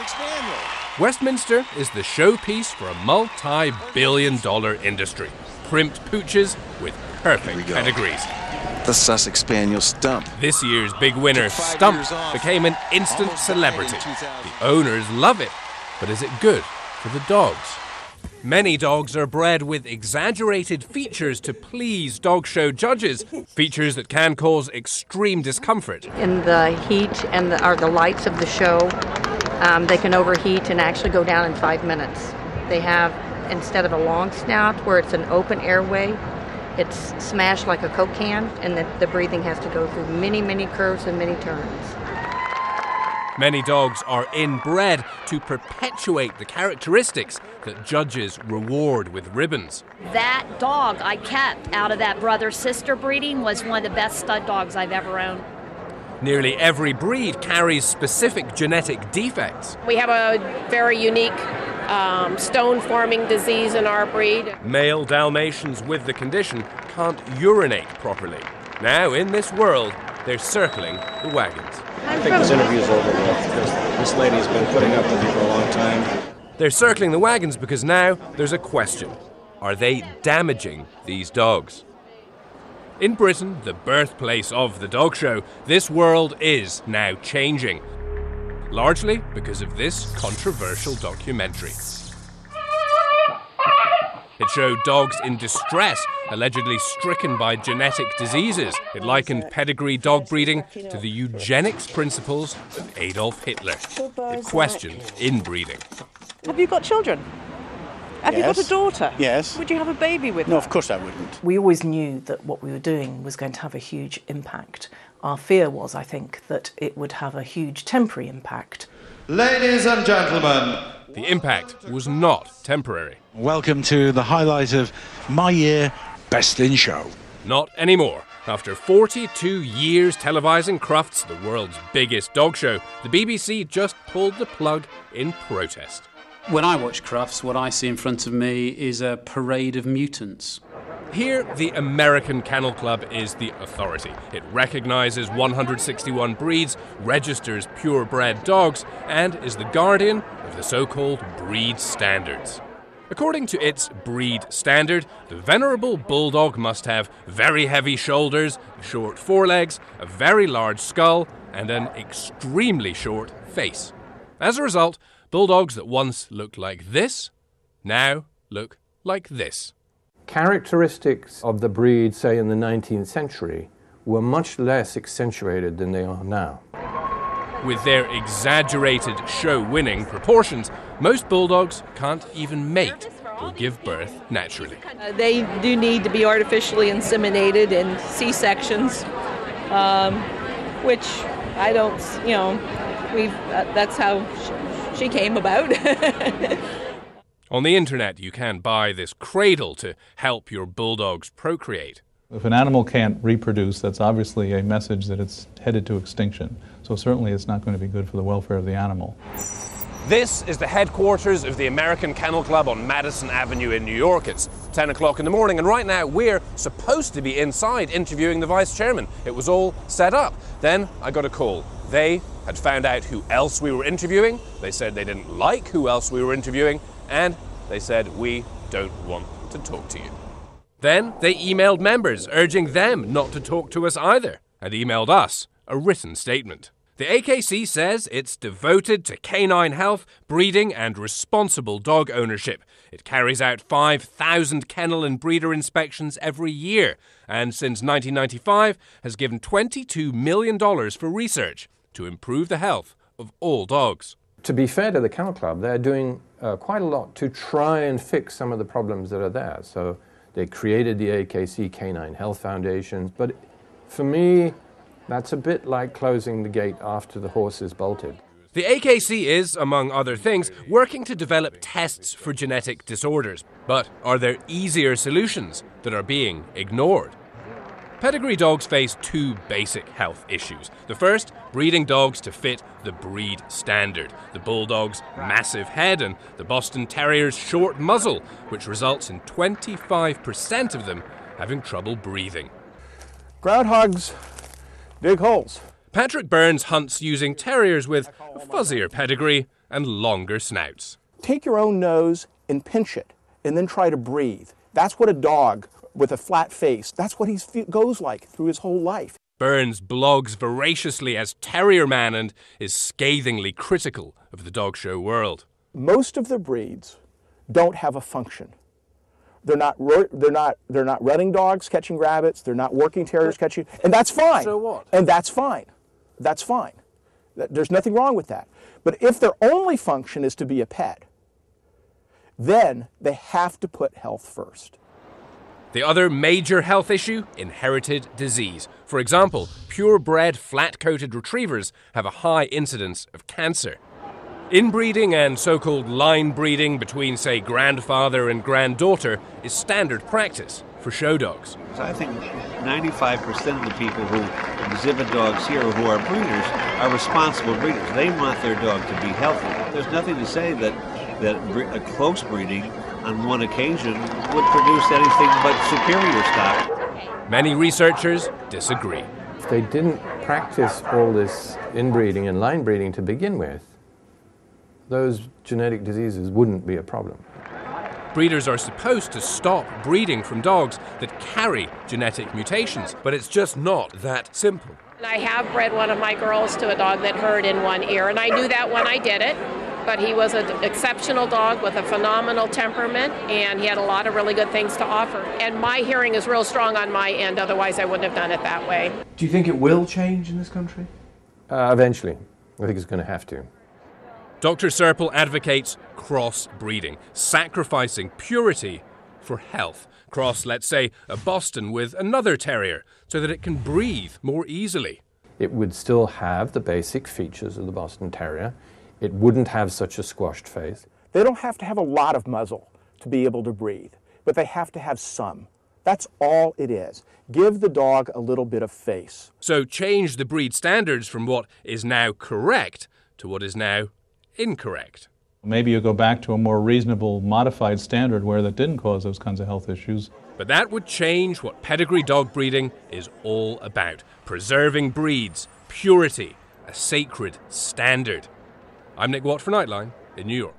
Sussex Spaniel. Westminster is the showpiece for a multi-billion-dollar industry. Primped pooches with perfect pedigrees. The Sussex Spaniel Stump. This year's big winner, Stump, became an instant celebrity. The owners love it, but is it good for the dogs? Many dogs are bred with exaggerated features to please dog show judges, features that can cause extreme discomfort. In the heat and the lights of the show, they can overheat and actually go down in 5 minutes. They have, instead of a long snout where it's an open airway, it's smashed like a Coke can, and the breathing has to go through many, many curves and many turns. Many dogs are inbred to perpetuate the characteristics that judges reward with ribbons. That dog I kept out of that brother-sister breeding was one of the best stud dogs I've ever owned. Nearly every breed carries specific genetic defects. We have a very unique stone-forming disease in our breed. Male Dalmatians with the condition can't urinate properly. Now, in this world, they're circling the wagons. I think this interview's over with because this lady has been putting up with you for a long time. They're circling the wagons because now there's a question. Are they damaging these dogs? In Britain, the birthplace of the dog show, this world is now changing. Largely because of this controversial documentary. It showed dogs in distress, allegedly stricken by genetic diseases. It likened pedigree dog breeding to the eugenics principles of Adolf Hitler. It questioned inbreeding. Have you got children? Have you got a daughter? Yes. Would you have a baby with her? No, of course I wouldn't. We always knew that what we were doing was going to have a huge impact. Our fear was, I think, that it would have a huge temporary impact. Ladies and gentlemen, the impact was not temporary. Welcome to the highlight of my year, Best in Show. Not anymore. After 42 years televising Crufts, the world's biggest dog show, the BBC just pulled the plug in protest. When I watch Crufts, what I see in front of me is a parade of mutants. Here, the American Kennel Club is the authority. It recognises 161 breeds, registers purebred dogs, and is the guardian of the so-called breed standards. According to its breed standard, the venerable bulldog must have very heavy shoulders, short forelegs, a very large skull, and an extremely short face. As a result, bulldogs that once looked like this, now look like this. Characteristics of the breed, say in the 19th century, were much less accentuated than they are now. With their exaggerated show-winning proportions, most bulldogs can't even mate or give birth naturally. They do need to be artificially inseminated in C-sections, which I don't, that's how she came about. On the internet, you can buy this cradle to help your bulldogs procreate. If an animal can't reproduce, that's obviously a message that it's headed to extinction. So certainly it's not going to be good for the welfare of the animal. This is the headquarters of the American Kennel Club on Madison Avenue in New York. It's 10 o'clock in the morning, and right now we're supposed to be inside interviewing the vice chairman. It was all set up. Then I got a call. They had found out who else we were interviewing. They said they didn't like who else we were interviewing, and they said, we don't want to talk to you. Then they emailed members, urging them not to talk to us either, and emailed us a written statement. The AKC says it's devoted to canine health, breeding and responsible dog ownership. It carries out 5,000 kennel and breeder inspections every year, and since 1995 has given $22 million for research to improve the health of all dogs. To be fair to the Kennel Club, they're doing quite a lot to try and fix some of the problems that are there. So they created the AKC Canine Health Foundation, but for me, that's a bit like closing the gate after the horse is bolted. The AKC is, among other things, working to develop tests for genetic disorders. But are there easier solutions that are being ignored? Pedigree dogs face two basic health issues. The first, breeding dogs to fit the breed standard. The bulldog's massive head and the Boston Terrier's short muzzle, which results in 25% of them having trouble breathing. Groundhogs dig holes. Patrick Burns hunts using terriers with a fuzzier pedigree and longer snouts. Take your own nose and pinch it, and then try to breathe. That's what a dog with a flat face, that's what he goes like through his whole life. Burns blogs voraciously as Terrier Man and is scathingly critical of the dog show world. Most of the breeds don't have a function. They're not running dogs catching rabbits. They're not working terriers catching, and that's fine. So what? And that's fine. That's fine. There's nothing wrong with that. But if their only function is to be a pet, then they have to put health first. The other major health issue, inherited disease. For example, purebred flat-coated retrievers have a high incidence of cancer. Inbreeding and so-called line breeding between, say, grandfather and granddaughter is standard practice for show dogs. I think 95% of the people who exhibit dogs here who are breeders are responsible breeders. They want their dog to be healthy. There's nothing to say that a close breeding on one occasion would produce anything but superior stock. Many researchers disagree. If they didn't practice all this inbreeding and line breeding to begin with, those genetic diseases wouldn't be a problem. Breeders are supposed to stop breeding from dogs that carry genetic mutations, but it's just not that simple. I have bred one of my girls to a dog that heard in one ear, and I knew that when I did it. But he was an exceptional dog with a phenomenal temperament, and he had a lot of really good things to offer. And my hearing is real strong on my end, otherwise I wouldn't have done it that way. Do you think it will change in this country? Eventually. I think it's going to have to. Dr. Serpell advocates cross-breeding, sacrificing purity for health. Cross, let's say, a Boston with another terrier, so that it can breathe more easily. It would still have the basic features of the Boston Terrier. It wouldn't have such a squashed face. They don't have to have a lot of muzzle to be able to breathe, but they have to have some. That's all it is. Give the dog a little bit of face. So change the breed standards from what is now correct to what is now incorrect. Maybe you go back to a more reasonable modified standard where that didn't cause those kinds of health issues. But that would change what pedigree dog breeding is all about. Preserving breeds, purity, a sacred standard. I'm Nick Watt for Nightline in New York.